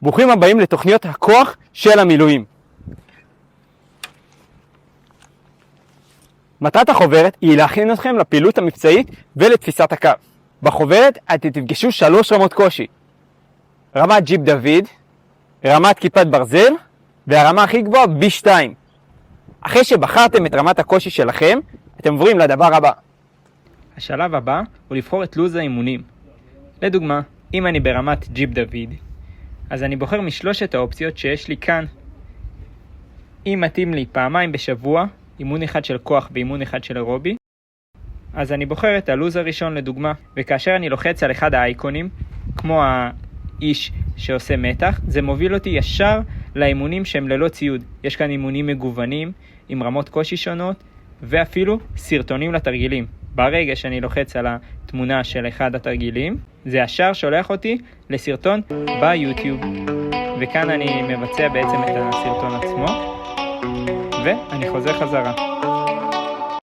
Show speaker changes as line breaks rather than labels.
ברוכים הבאים לתוכניות הכוח של המילואים. מטרת החוברת היא להכין אתכם לפעילות המבצעית ולתפיסת הקו. בחוברת אתם תפגשו 3 רמות קושי. רמת ג'יפ דוד, רמת כיפת ברזל, והרמה הכי גבוהה B2. אחרי שבחרתם את רמת הקושי שלכם, אתם עוברים לדבר הבא. השלב הבא הוא לבחור את לוז האימונים. לדוגמה, אם אני ברמת ג'יפ דוד, אז אני בוחר משלושת האופציות שיש לי כאן. אם מתאים לי פעמיים בשבוע, אימון אחד של כוח ואימון אחד של אירובי, אז אני בוחר את הלוז הראשון לדוגמה. וכאשר אני לוחץ על אחד האייקונים, כמו האיש שעושה מתח, זה מוביל אותי ישר לאימונים שהם ללא ציוד. יש כאן אימונים מגוונים, עם רמות קושי שונות, ואפילו סרטונים לתרגילים. ברגע שאני לוחץ על התמונה של אחד התרגילים, זה ישר שולח אותי לסרטון ביוטיוב. וכאן אני מבצע בעצם את הסרטון עצמו, ואני חוזר חזרה.